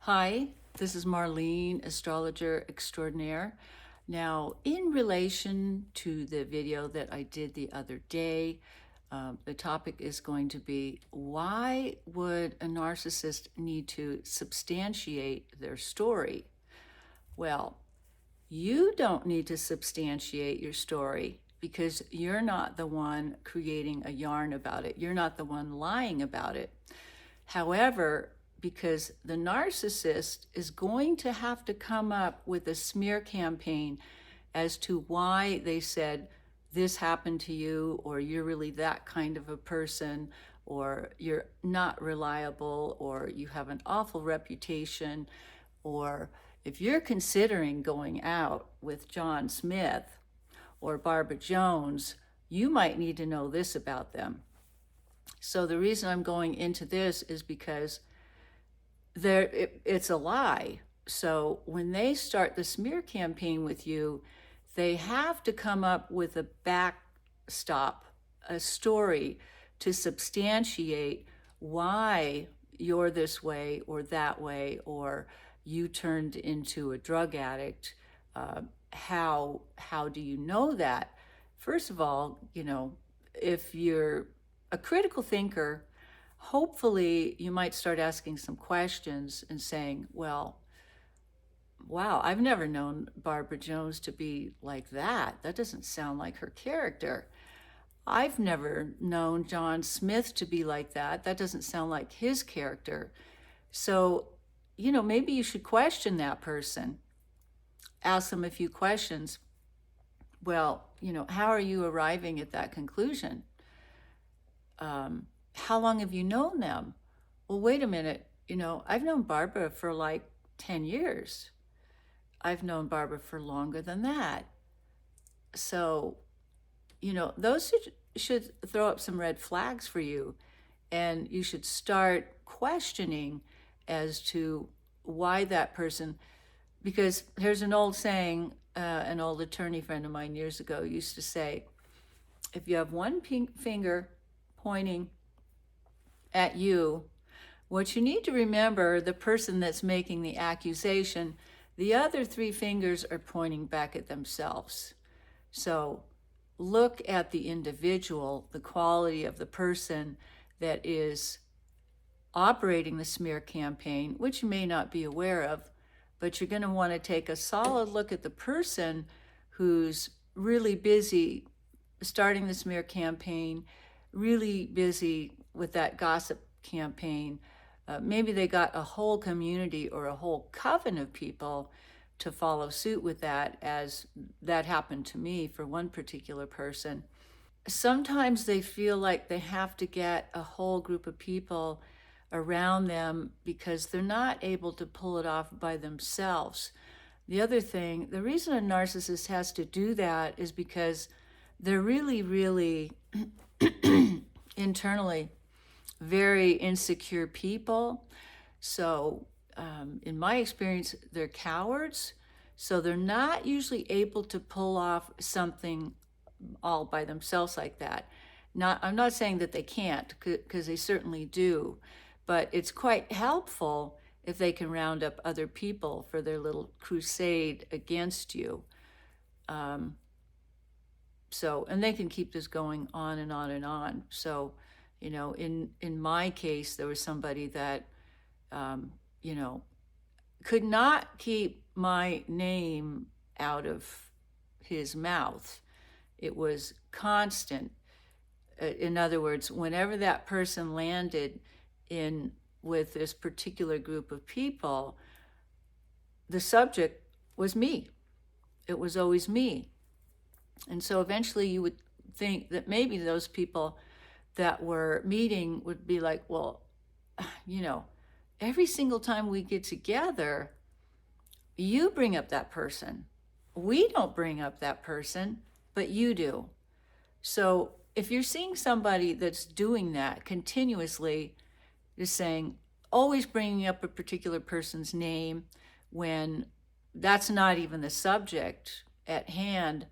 Hi, this is Marlene, astrologer extraordinaire. Now, in relation to the video that I did the other day, the topic is going to be, why would a narcissist need to substantiate their story? Well, you don't need to substantiate your story because you're not the one creating a yarn about it. You're not the one lying about it. However, because the narcissist is going to have to come up with a smear campaign as to why they said this happened to you, or you're really that kind of a person, or you're not reliable, or you have an awful reputation, or if you're considering going out with John Smith or Barbara Jones, you might need to know this about them. So the reason I'm going into this is because it's a lie. So when they start the smear campaign with you, they have to come up with a backstop, a story to substantiate why you're this way or that way, or you turned into a drug addict. How do you know that? First of all, if you're a critical thinker, hopefully you might start asking some questions and saying, well, wow, I've never known Barbara Jones to be like that. That doesn't sound like her character. I've never known John Smith to be like that. That doesn't sound like his character. So, maybe you should question that person. Ask them a few questions. Well, how are you arriving at that conclusion? How long have you known them? Well, wait a minute. I've known Barbara for like 10 years. I've known Barbara for longer than that. So, those should throw up some red flags for you. And you should start questioning as to why that person, because there's an old saying, an old attorney friend of mine years ago used to say, if you have one pink finger pointing at you, what you need to remember, the person that's making the accusation, the other three fingers are pointing back at themselves. So look at the individual, the quality of the person that is operating the smear campaign, which you may not be aware of, but you're going to want to take a solid look at the person who's really busy starting the smear campaign, really busy with that gossip campaign. Maybe they got a whole community or a whole coven of people to follow suit with that, as that happened to me for one particular person. Sometimes they feel like they have to get a whole group of people around them because they're not able to pull it off by themselves. The other thing, the reason a narcissist has to do that is because they're really, really internally very insecure people. So in my experience, they're cowards. So they're not usually able to pull off something all by themselves like that. I'm not saying that they can't, because they certainly do, but it's quite helpful if they can round up other people for their little crusade against you. And they can keep this going on and on and on. So, in my case, there was somebody that, could not keep my name out of his mouth. It was constant. In other words, whenever that person landed in with this particular group of people, the subject was me. It was always me. And so eventually you would think that maybe those people that were meeting would be like, well, every single time we get together, you bring up that person. We don't bring up that person, but you do. So if you're seeing somebody that's doing that continuously, just saying, always bringing up a particular person's name when that's not even the subject at hand,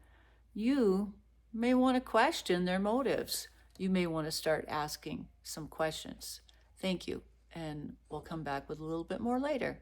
you may want to question their motives. You may want to start asking some questions. Thank you, and we'll come back with a little bit more later.